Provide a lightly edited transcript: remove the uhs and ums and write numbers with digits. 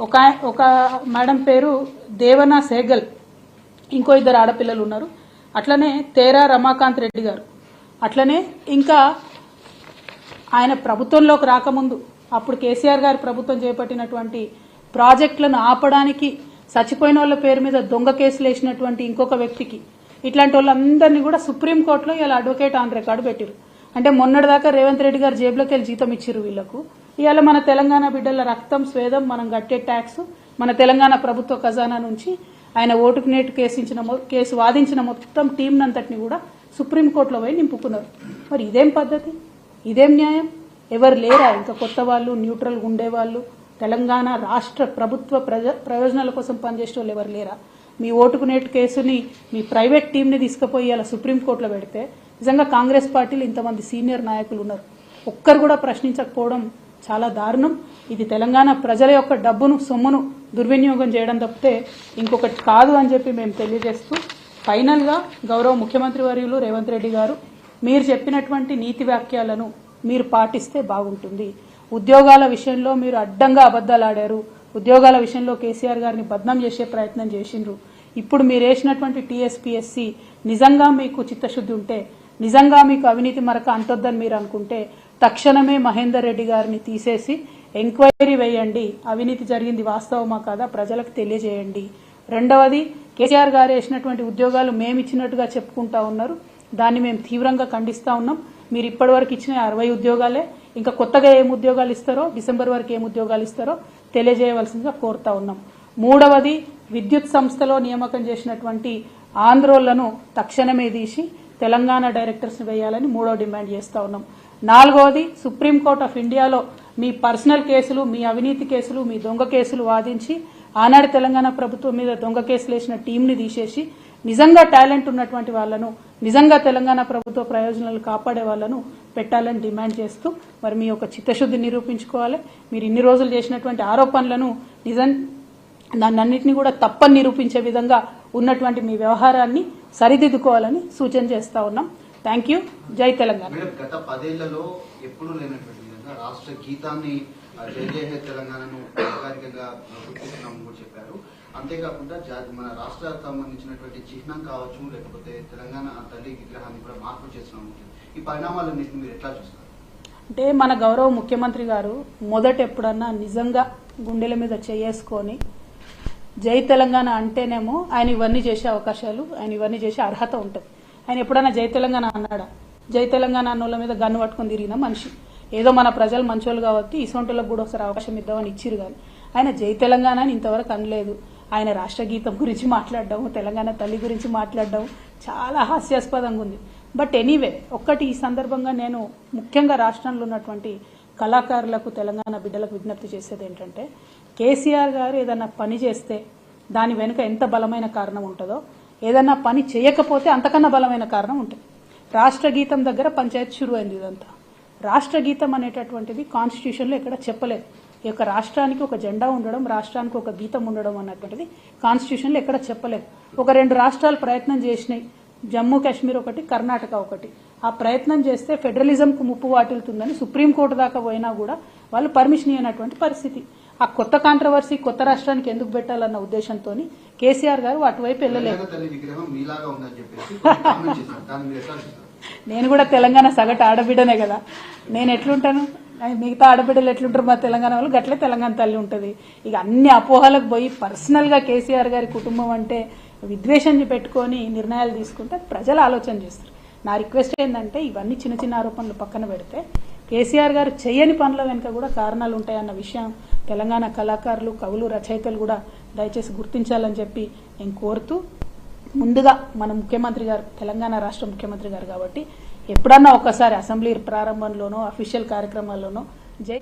ఒక ఒక మేడం పేరు దేవనా సేగల్, ఇంకో ఇద్దరు ఆడపిల్లలు ఉన్నారు. అట్లనే తేరా రమాకాంత్ రెడ్డి గారు. అట్లనే ఇంకా ఆయన ప్రభుత్వంలోకి రాకముందు అప్పుడు కేసీఆర్ గారి ప్రభుత్వం చేపట్టినటువంటి ప్రాజెక్టులను ఆపడానికి చచ్చిపోయిన వాళ్ళ పేరు మీద దొంగ కేసులు వేసినటువంటి ఇంకొక వ్యక్తికి, ఇట్లాంటి వాళ్ళందరినీ కూడా సుప్రీంకోర్టులో ఇలా అడ్వకేట్ ఆన్ రికార్డు పెట్టారు. అంటే మొన్నటిదాకా రేవంత్ రెడ్డి గారు జేబులోకి వెళ్ళి జీతం ఇచ్చారు వీళ్లకు. ఇవాళ మన తెలంగాణ బిడ్డల రక్తం స్వేదం మనం కట్టే ట్యాక్స్ మన తెలంగాణ ప్రభుత్వ ఖజానా నుంచి ఆయన ఓటుకు నేటు కేసు వాదించిన మొత్తం టీంనంతటిని కూడా సుప్రీంకోర్టులో పోయి నింపుకున్నారు. మరి ఇదేం పద్ధతి, ఇదేం న్యాయం? ఎవరు లేరా ఇంకా కొత్త వాళ్ళు, న్యూట్రల్గా ఉండేవాళ్ళు, తెలంగాణ రాష్ట్ర ప్రభుత్వ ప్రయోజనాల కోసం పనిచేసే వాళ్ళు ఎవరు లేరా? మీ ఓటుకు నేటు కేసుని మీ ప్రైవేట్ టీంని తీసుకుపోయి అలా సుప్రీంకోర్టులో పెడితే నిజంగా కాంగ్రెస్ పార్టీలో ఇంతమంది సీనియర్ నాయకులు ఉన్నారు, ఒక్కరు కూడా ప్రశ్నించకపోవడం చాలా దారుణం. ఇది తెలంగాణ ప్రజల యొక్క డబ్బును సొమ్మును దుర్వినియోగం చేయడం తప్పితే ఇంకొకటి కాదు అని చెప్పి మేము తెలియజేస్తూ, ఫైనల్గా గౌరవ ముఖ్యమంత్రి వర్యులు రేవంత్ రెడ్డి గారు మీరు చెప్పినటువంటి నీతి వాక్యాలను మీరు పాటిస్తే బాగుంటుంది. ఉద్యోగాల విషయంలో మీరు అడ్డంగా అబద్దాలు ఆడారు. ఉద్యోగాల విషయంలో కేసీఆర్ గారిని బద్నాం చేసే ప్రయత్నం చేసిండ్రు. ఇప్పుడు మీరు వేసినటువంటి టీఎస్పీఎస్సీ నిజంగా మీకు చిత్తశుద్ధి ఉంటే, నిజంగా మీకు అవినీతి మరక అంటొద్దని మీరు అనుకుంటే తక్షణమే మహేందర్ రెడ్డి గారిని తీసేసి ఎంక్వైరీ వేయండి. అవినీతి జరిగింది వాస్తవమా కాదా ప్రజలకు తెలియజేయండి. రెండవది, కేసీఆర్ గారు వేసినటువంటి ఉద్యోగాలు మేము ఇచ్చినట్టుగా చెప్పుకుంటా ఉన్నారు, దాన్ని మేము తీవ్రంగా ఖండిస్తా ఉన్నాం. మీరు ఇప్పటివరకు ఇచ్చిన 60 ఉద్యోగాలే, ఇంకా కొత్తగా ఏం ఉద్యోగాలు ఇస్తారో, డిసెంబర్ వరకు ఏం ఉద్యోగాలు ఇస్తారో తెలియజేయవలసిందిగా కోరుతా ఉన్నాం. మూడవది, విద్యుత్ సంస్థలో నియామకం చేసినటువంటి ఆంధ్రోళ్లను తక్షణమే తీసి తెలంగాణ డైరెక్టర్స్ వేయాలని మూడో డిమాండ్ చేస్తా ఉన్నాం. నాలుగవది, సుప్రీంకోర్టు ఆఫ్ ఇండియాలో మీ పర్సనల్ కేసులు, మీ అవినీతి కేసులు, మీ దొంగ కేసులు వాదించి ఆనాడు తెలంగాణ ప్రభుత్వం మీద దొంగ కేసులు వేసిన టీంని తీసేసి నిజంగా టాలెంట్ ఉన్నటువంటి వాళ్లను, నిజంగా తెలంగాణ ప్రభుత్వ ప్రయోజనాలు కాపాడే వాళ్లను పెట్టాలని డిమాండ్ చేస్తూ, మరి మీ యొక్క చిత్తశుద్ధి నిరూపించుకోవాలి. మీరు ఇన్ని రోజులు చేసినటువంటి ఆరోపణలను దాన్నన్నింటినీ కూడా తప్పని నిరూపించే విధంగా ఉన్నటువంటి మీ వ్యవహారాన్ని సరిదిద్దుకోవాలని సూచన చేస్తా ఉన్నాం. Thank you. జై తెలంగాణ. గత 10 ఏళ్లలో ఎప్పుడూ లేనటువంటి విధంగా రాష్ట్ర గీతాన్ని జై జై హే తెలంగాణను అధికారికంగా గుర్తిస్తున్నామని కూడా చెప్పారు. అంతేకాకుండా మన రాష్ట్రానికి సంబంధించినటువంటి చిహ్నం కావచ్చు, లేకపోతే తెలంగాణ తల్లి విగ్రహాన్ని కూడా మార్పు చేస్తున్నాము. ఈ పరిణామాలన్నింటినీ మీరు ఎట్లా చూస్తారు? అంటే మన గౌరవ ముఖ్యమంత్రి గారు మొదట ఎప్పుడన్నా నిజంగా గుండెల మీద చేసుకొని జై తెలంగాణ అంటేనేమో ఆయన ఇవన్నీ చేసే అవకాశాలు, ఆయన ఇవన్నీ చేసే అర్హత ఉంటుంది. ఆయన ఎప్పుడన్నా జై తెలంగాణ అన్నాడా? జై తెలంగాణ అన్నోళ్ళ మీద గన్ను పట్టుకొని తిరిగిన మనిషి. ఏదో మన ప్రజలు మంచోళ్ళు కాబట్టి ఇసొంటోళ్ళకు కూడా ఒకసారి అవకాశం ఇద్దామని ఇచ్చిరు, కానీ ఆయన జై తెలంగాణ అని ఇంతవరకు అనలేదు. ఆయన రాష్ట్ర గీతం గురించి మాట్లాడడం, తెలంగాణ తల్లి గురించి మాట్లాడడం చాలా హాస్యాస్పదంగా ఉంది. బట్ ఎనీవే, ఒక్కటి ఈ సందర్భంగా నేను ముఖ్యంగా రాష్ట్రంలో ఉన్నటువంటి కళాకారులకు, తెలంగాణ బిడ్డలకు విజ్ఞప్తి చేసేది ఏంటంటే, కేసీఆర్ గారు ఏదన్నా పని చేస్తే దాని వెనుక ఎంత బలమైన కారణం ఉంటుందో, ఏదన్నా పని చేయకపోతే అంతకన్నా బలమైన కారణం ఉంటుంది. రాష్ట్ర గీతం దగ్గర పంచాయతీ షురు అయింది. ఇదంతా రాష్ట్ర గీతం అనేటటువంటిది కాన్స్టిట్యూషన్లో ఎక్కడ చెప్పలేదు. ఈ యొక్క రాష్ట్రానికి ఒక జెండా ఉండడం, రాష్ట్రానికి ఒక గీతం ఉండడం అన్నటువంటిది కాన్స్టిట్యూషన్లో ఎక్కడ చెప్పలేదు. ఒక 2 రాష్ట్రాలు ప్రయత్నం చేసినాయి, జమ్మూ కాశ్మీర్ ఒకటి, కర్ణాటక ఒకటి. ఆ ప్రయత్నం చేస్తే ఫెడరలిజంకు ముప్పు వాటిల్తుందని సుప్రీంకోర్టు దాకా పోయినా కూడా వాళ్ళు పర్మిషన్ ఇవ్వనటువంటి పరిస్థితి. ఆ కొత్త కాంట్రవర్సీ కొత్త రాష్ట్రానికి ఎందుకు పెట్టాలన్న ఉద్దేశంతో కేసీఆర్ గారు అటువైపు వెళ్ళలేదు. నేను కూడా తెలంగాణ సగటు ఆడబిడ్డనే కదా, నేను ఎట్లుంటాను, మిగతా ఆడబిడ్డలు ఎట్లుంటారు మా తెలంగాణ వాళ్ళు, గట్లే తెలంగాణ తల్లి ఉంటుంది. ఇక అన్ని అపోహలకు పోయి పర్సనల్గా కేసీఆర్ గారి కుటుంబం అంటే విద్వేషం పెట్టుకొని నిర్ణయాలు తీసుకుంటే ప్రజలు ఆలోచన చేస్తారు. నా రిక్వెస్ట్ ఏంటంటే, ఇవన్నీ చిన్న చిన్న ఆరోపణలు పక్కన పెడితే కేసీఆర్ గారు చేయని పనుల వెనుక కూడా కారణాలు ఉంటాయన్న విషయం తెలంగాణ కళాకారులు, కవులు, రచయితలు కూడా దయచేసి గుర్తించాలని చెప్పి నేను కోరుతూ, ముందుగా మన ముఖ్యమంత్రి గారు తెలంగాణ రాష్ట్ర ముఖ్యమంత్రి గారు కాబట్టి ఎప్పుడన్నా ఒకసారి అసెంబ్లీ ప్రారంభంలోనో అఫీషియల్ కార్యక్రమాల్లోనో జై